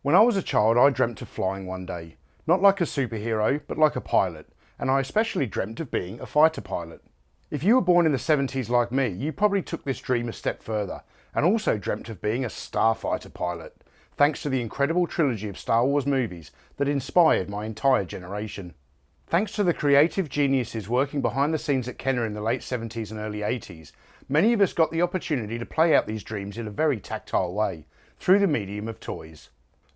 When I was a child, I dreamt of flying one day. Not like a superhero, but like a pilot, and I especially dreamt of being a fighter pilot. If you were born in the 70s like me, you probably took this dream a step further, and also dreamt of being a starfighter pilot, thanks to the incredible trilogy of Star Wars movies that inspired my entire generation. Thanks to the creative geniuses working behind the scenes at Kenner in the late 70s and early 80s, many of us got the opportunity to play out these dreams in a very tactile way, through the medium of toys.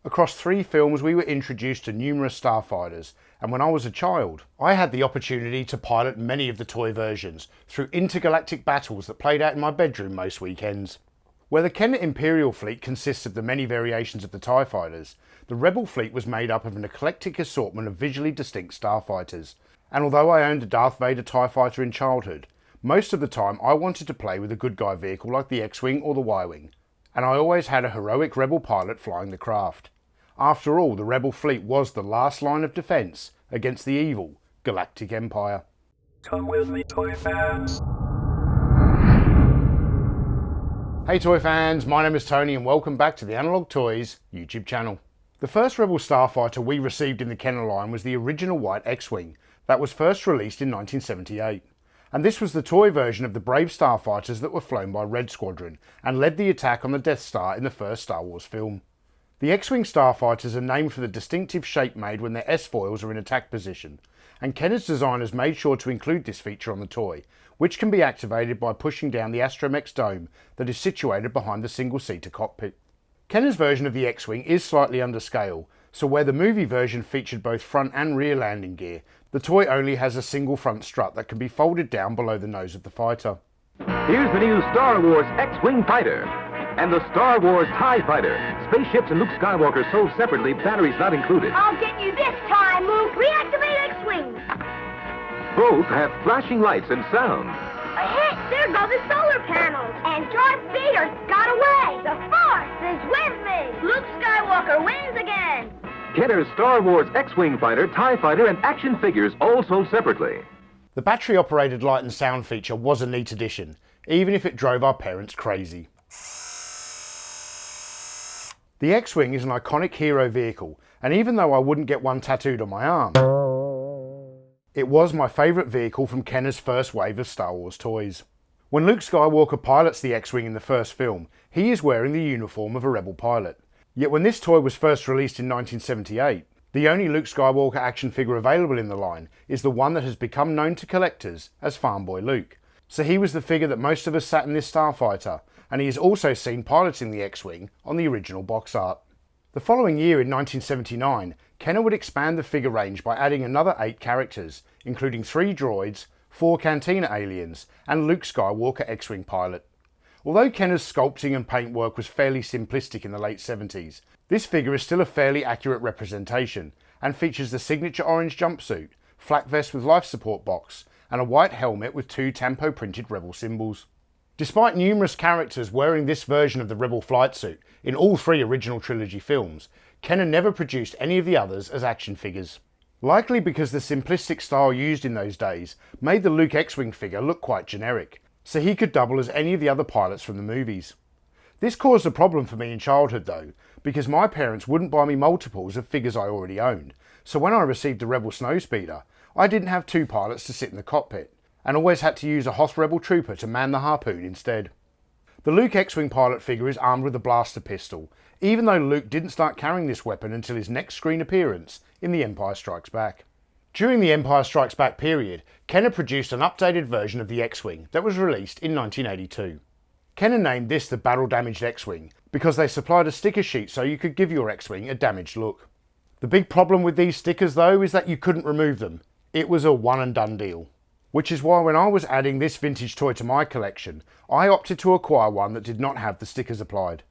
Across 3 films we were introduced to numerous Starfighters, and when I was a child, I had the opportunity to pilot many of the toy versions through intergalactic battles that played out in my bedroom most weekends. Where the Kenner Imperial fleet consists of the many variations of the TIE fighters, the Rebel fleet was made up of an eclectic assortment of visually distinct starfighters, and although I owned a Darth Vader TIE fighter in childhood, most of the time I wanted to play with a good guy vehicle like the X-Wing or the Y-Wing, and I always had a heroic Rebel pilot flying the craft. After all, the Rebel fleet was the last line of defence against the evil Galactic Empire. Come with me, toy fans. Hey toy fans, my name is Tony and welcome back to the Analog Toys YouTube channel. The first Rebel starfighter we received in the Kenner line was the original white X-Wing that was first released in 1978. And this was the toy version of the brave starfighters that were flown by Red Squadron and led the attack on the Death Star in the first Star Wars film. The X-Wing starfighters are named for the distinctive shape made when their S-foils are in attack position, and Kenner's designers made sure to include this feature on the toy, which can be activated by pushing down the Astromech's dome that is situated behind the single-seater cockpit. Kenner's version of the X-Wing is slightly under scale, so where the movie version featured both front and rear landing gear, the toy only has a single front strut that can be folded down below the nose of the fighter. Here's the new Star Wars X-Wing fighter and the Star Wars TIE fighter. Spaceships and Luke Skywalker sold separately, batteries not included. I'll get you this time, Luke. Reactivate X-Wing. Both have flashing lights and sound. A hit! There go the solar panels. And Darth Vader got away. The Force is with me. Luke Skywalker wins again. Kenner's Star Wars X-Wing fighter, TIE fighter, and action figures all sold separately. The battery-operated light and sound feature was a neat addition, even if it drove our parents crazy. The X-Wing is an iconic hero vehicle, and even though I wouldn't get one tattooed on my arm, it was my favourite vehicle from Kenner's first wave of Star Wars toys. When Luke Skywalker pilots the X-Wing in the first film, he is wearing the uniform of a Rebel pilot. Yet when this toy was first released in 1978, the only Luke Skywalker action figure available in the line is the one that has become known to collectors as Farm Boy Luke. So he was the figure that most of us sat in this starfighter, and he is also seen piloting the X-Wing on the original box art. The following year in 1979, Kenner would expand the figure range by adding another 8 characters, including 3 droids, 4 Cantina aliens, and Luke Skywalker X-Wing pilot. Although Kenner's sculpting and paintwork was fairly simplistic in the late 70s, this figure is still a fairly accurate representation, and features the signature orange jumpsuit, flak vest with life support box, and a white helmet with 2 Tampo printed Rebel symbols. Despite numerous characters wearing this version of the Rebel flight suit in all 3 original trilogy films, Kenner never produced any of the others as action figures. Likely because the simplistic style used in those days made the Luke X-Wing figure look quite generic, so he could double as any of the other pilots from the movies. This caused a problem for me in childhood though, because my parents wouldn't buy me multiples of figures I already owned, so when I received the Rebel Snowspeeder, I didn't have 2 pilots to sit in the cockpit, and always had to use a Hoth Rebel trooper to man the harpoon instead. The Luke X-Wing pilot figure is armed with a blaster pistol, even though Luke didn't start carrying this weapon until his next screen appearance in The Empire Strikes Back. During the Empire Strikes Back period, Kenner produced an updated version of the X-Wing that was released in 1982. Kenner named this the Battle Damaged X-Wing because they supplied a sticker sheet so you could give your X-Wing a damaged look. The big problem with these stickers though is that you couldn't remove them. It was a one and done deal. Which is why when I was adding this vintage toy to my collection, I opted to acquire one that did not have the stickers applied.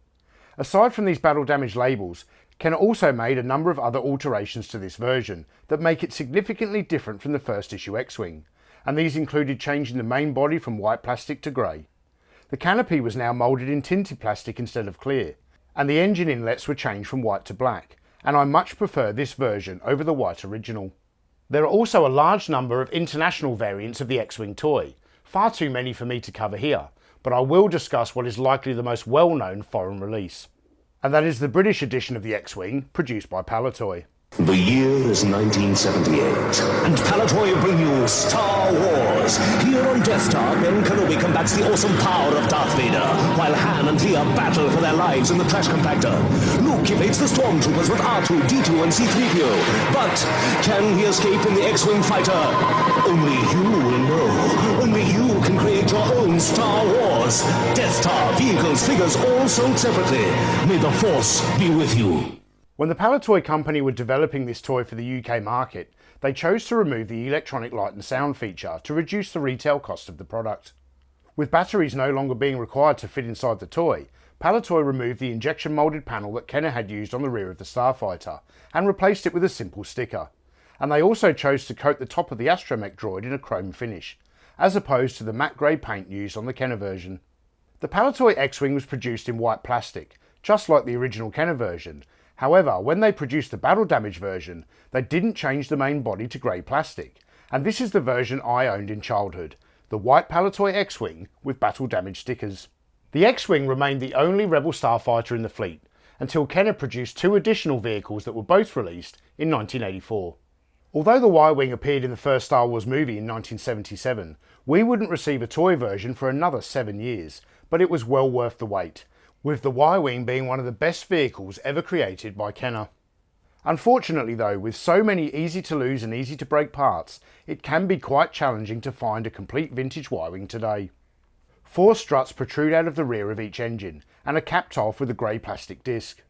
Aside from these battle damage labels, Kenner also made a number of other alterations to this version that make it significantly different from the first issue X-Wing, and these included changing the main body from white plastic to grey. The canopy was now moulded in tinted plastic instead of clear, and the engine inlets were changed from white to black, and I much prefer this version over the white original. There are also a large number of international variants of the X-Wing toy, far too many for me to cover here, but I will discuss what is likely the most well-known foreign release. And that is the British edition of the X-Wing, produced by Palletoy. The year is 1978, and Palletoy bring you Star Wars. Here on Death Star, Ben Kenobi combats the awesome power of Darth Vader, while Han and Leia battle for their lives in the trash compactor. Luke evades the stormtroopers with R2, D2, and C-3PO. But can he escape in the X-Wing fighter? Only you will know. Only you can create your own Star Wars. Death Star, vehicles, figures, all sold separately. May the Force be with you. When the Palletoy company were developing this toy for the UK market, they chose to remove the electronic light and sound feature to reduce the retail cost of the product. With batteries no longer being required to fit inside the toy, Palletoy removed the injection moulded panel that Kenner had used on the rear of the Starfighter and replaced it with a simple sticker. And they also chose to coat the top of the astromech droid in a chrome finish, as opposed to the matte grey paint used on the Kenner version. The Palletoy X-Wing was produced in white plastic, just like the original Kenner version. However, when they produced the battle damage version, they didn't change the main body to grey plastic, and this is the version I owned in childhood, the white Palletoy X-Wing with battle damage stickers. The X-Wing remained the only Rebel starfighter in the fleet, until Kenner produced two additional vehicles that were both released in 1984. Although the Y-Wing appeared in the first Star Wars movie in 1977, we wouldn't receive a toy version for another 7 years, but it was well worth the wait, with the Y-Wing being one of the best vehicles ever created by Kenner. Unfortunately though, with so many easy to lose and easy to break parts, it can be quite challenging to find a complete vintage Y-Wing today. 4 struts protrude out of the rear of each engine, and are capped off with a grey plastic disc.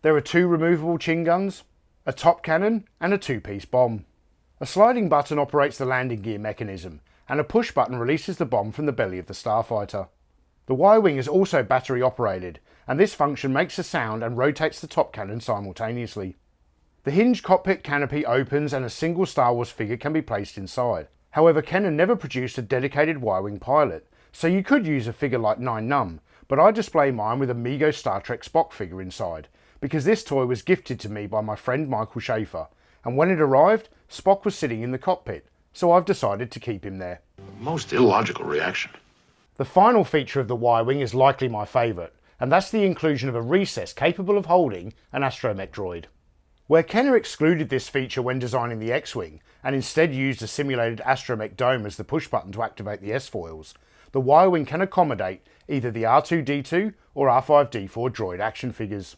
There are 2 removable chin guns, a top cannon, and a 2-piece bomb. A sliding button operates the landing gear mechanism, and a push button releases the bomb from the belly of the starfighter. The Y-Wing is also battery operated, and this function makes a sound and rotates the top cannon simultaneously. The hinged cockpit canopy opens and a single Star Wars figure can be placed inside. However, Kenner never produced a dedicated Y-Wing pilot, so you could use a figure like 9 Num, but I display mine with a Mego Star Trek Spock figure inside, because this toy was gifted to me by my friend Michael Schaefer, and when it arrived, Spock was sitting in the cockpit, so I've decided to keep him there. Most illogical reaction. The final feature of the Y-Wing is likely my favourite, and that's the inclusion of a recess capable of holding an astromech droid. Where Kenner excluded this feature when designing the X-Wing, and instead used a simulated astromech dome as the push button to activate the S-foils, the Y-Wing can accommodate either the R2-D2 or R5-D4 droid action figures.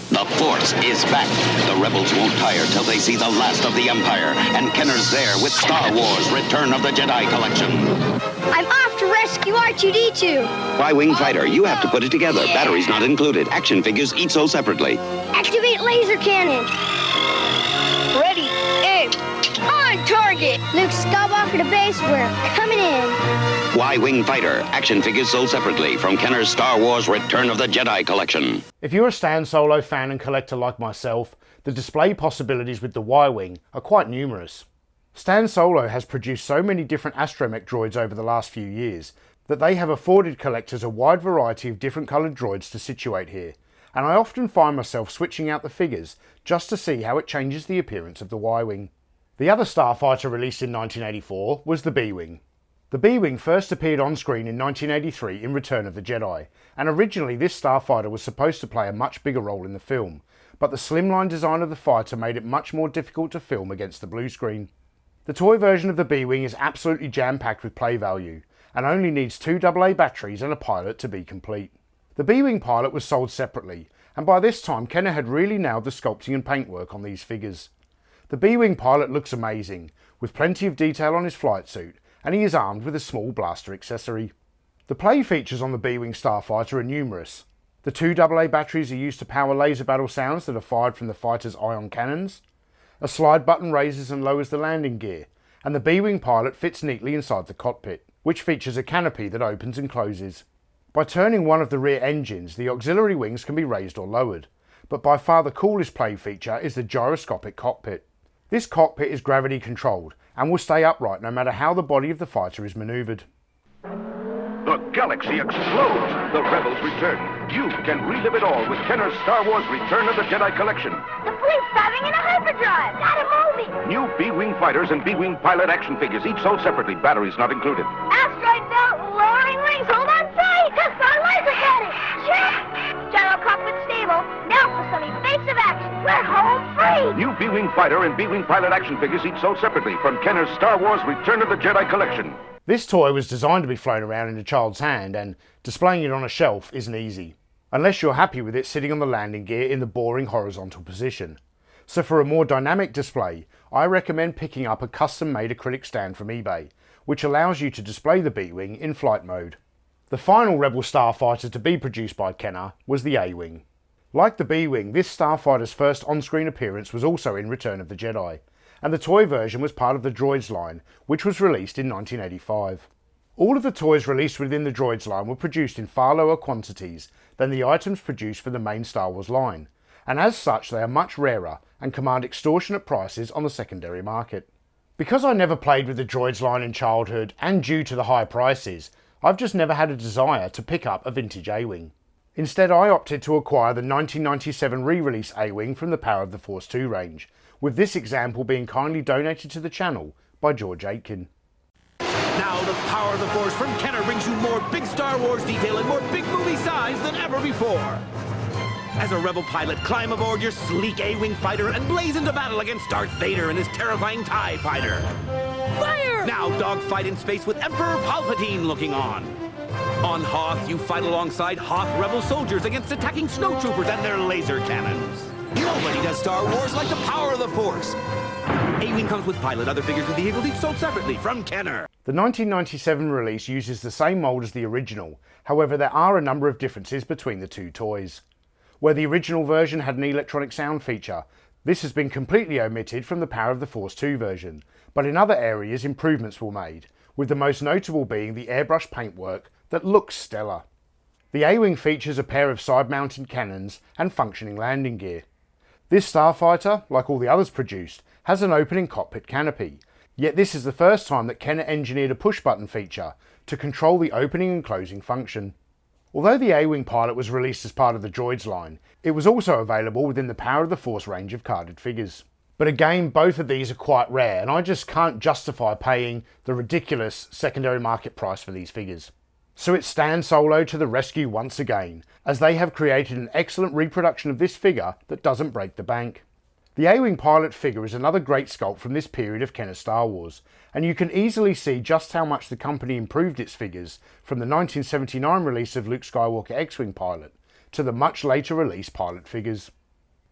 The Force is back. The rebels won't tire till they see the last of the Empire, and Kenner's there with Star Wars Return of the Jedi Collection. I'm off to rescue R2-D2. Y-Wing fighter, you have to put it together. Batteries not included. Action figures each sold separately. Activate laser cannon. Ready, aim, on target. Luke Skywalker to base, we're coming in. Y-Wing fighter. Action figures sold separately from Kenner's Star Wars Return of the Jedi Collection. If you're a Stan Solo fan and collector like myself, the display possibilities with the Y-Wing are quite numerous. Stan Solo has produced so many different astromech droids over the last few years that they have afforded collectors a wide variety of different coloured droids to situate here, and I often find myself switching out the figures just to see how it changes the appearance of the Y-Wing. The other starfighter released in 1984 was the B-Wing. The B-Wing first appeared on screen in 1983 in Return of the Jedi, and originally this starfighter was supposed to play a much bigger role in the film, but the slimline design of the fighter made it much more difficult to film against the blue screen. The toy version of the B-Wing is absolutely jam-packed with play value, and only needs 2 AA batteries and a pilot to be complete. The B-Wing pilot was sold separately, and by this time Kenner had really nailed the sculpting and paintwork on these figures. The B-Wing pilot looks amazing, with plenty of detail on his flight suit, and he is armed with a small blaster accessory. The play features on the B-Wing starfighter are numerous. The 2 AA batteries are used to power laser battle sounds that are fired from the fighter's ion cannons. A slide button raises and lowers the landing gear, and the B-Wing pilot fits neatly inside the cockpit, which features a canopy that opens and closes. By turning one of the rear engines, the auxiliary wings can be raised or lowered, but by far the coolest play feature is the gyroscopic cockpit. This cockpit is gravity controlled and will stay upright no matter how the body of the fighter is manoeuvred. The galaxy explodes. The rebels return. You can relive it all with Kenner's Star Wars Return of the Jedi Collection. The fleet's diving in a hyperdrive. Got it moving. New B-Wing fighters and B-Wing pilot action figures, each sold separately, batteries not included. Asteroid belt, lowering wings, hold on tight. Test our laser cannon. Gyro cockpit stable. We're home free! New B-Wing Fighter and B-Wing Pilot action figures each sold separately from Kenner's Star Wars Return of the Jedi collection. This toy was designed to be flown around in a child's hand, and displaying it on a shelf isn't easy, unless you're happy with it sitting on the landing gear in the boring horizontal position. So for a more dynamic display, I recommend picking up a custom-made acrylic stand from eBay, which allows you to display the B-Wing in flight mode. The final Rebel Starfighter to be produced by Kenner was the A-Wing. Like the B-Wing, this Starfighter's first on-screen appearance was also in Return of the Jedi, and the toy version was part of the Droids line, which was released in 1985. All of the toys released within the Droids line were produced in far lower quantities than the items produced for the main Star Wars line, and as such they are much rarer and command extortionate prices on the secondary market. Because I never played with the Droids line in childhood, and due to the high prices, I've just never had a desire to pick up a vintage A-Wing. Instead, I opted to acquire the 1997 re-release A-Wing from the Power of the Force 2 range, with this example being kindly donated to the channel by George Aitken. Now the Power of the Force from Kenner brings you more big Star Wars detail and more big movie size than ever before. As a rebel pilot, climb aboard your sleek A-Wing fighter and blaze into battle against Darth Vader and his terrifying TIE fighter. Fire! Now dogfight in space with Emperor Palpatine looking on. On Hoth, you fight alongside Hoth rebel soldiers against attacking snowtroopers and their laser cannons. Nobody does Star Wars like the Power of the Force. A-Wing comes with pilot, other figures and vehicles each sold separately from Kenner. The 1997 release uses the same mould as the original, however there are a number of differences between the two toys. Where the original version had an electronic sound feature, this has been completely omitted from the Power of the Force 2 version, but in other areas improvements were made, with the most notable being the airbrush paintwork that looks stellar. The A-Wing features a pair of side-mounted cannons and functioning landing gear. This Starfighter, like all the others produced, has an opening cockpit canopy, yet this is the first time that Kenner engineered a push-button feature to control the opening and closing function. Although the A-Wing pilot was released as part of the Droids line, it was also available within the Power of the Force range of carded figures. But again, both of these are quite rare, and I just can't justify paying the ridiculous secondary market price for these figures. So it's Stan Solo to the rescue once again, as they have created an excellent reproduction of this figure that doesn't break the bank. The A-Wing pilot figure is another great sculpt from this period of Kenner Star Wars, and you can easily see just how much the company improved its figures from the 1979 release of Luke Skywalker X-Wing pilot to the much later release pilot figures.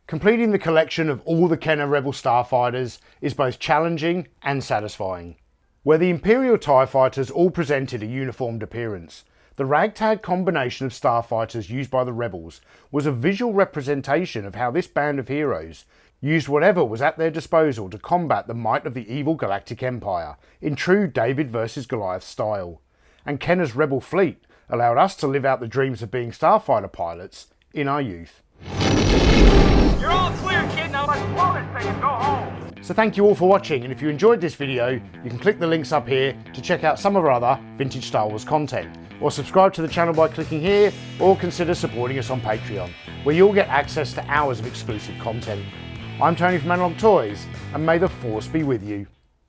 Completing the collection of all the Kenner Rebel Starfighters is both challenging and satisfying. Where the Imperial TIE Fighters all presented a uniformed appearance, the ragtag combination of Starfighters used by the Rebels was a visual representation of how this band of heroes used whatever was at their disposal to combat the might of the evil Galactic Empire in true David vs Goliath style, and Kenner's Rebel fleet allowed us to live out the dreams of being starfighter pilots in our youth. You're all clear, kid. Now let's blow this thing and go home. So thank you all for watching, and if you enjoyed this video, you can click the links up here to check out some of our other vintage Star Wars content, or subscribe to the channel by clicking here, or consider supporting us on Patreon, where you'll get access to hours of exclusive content. I'm Tony from Analog Toys, and may the Force be with you.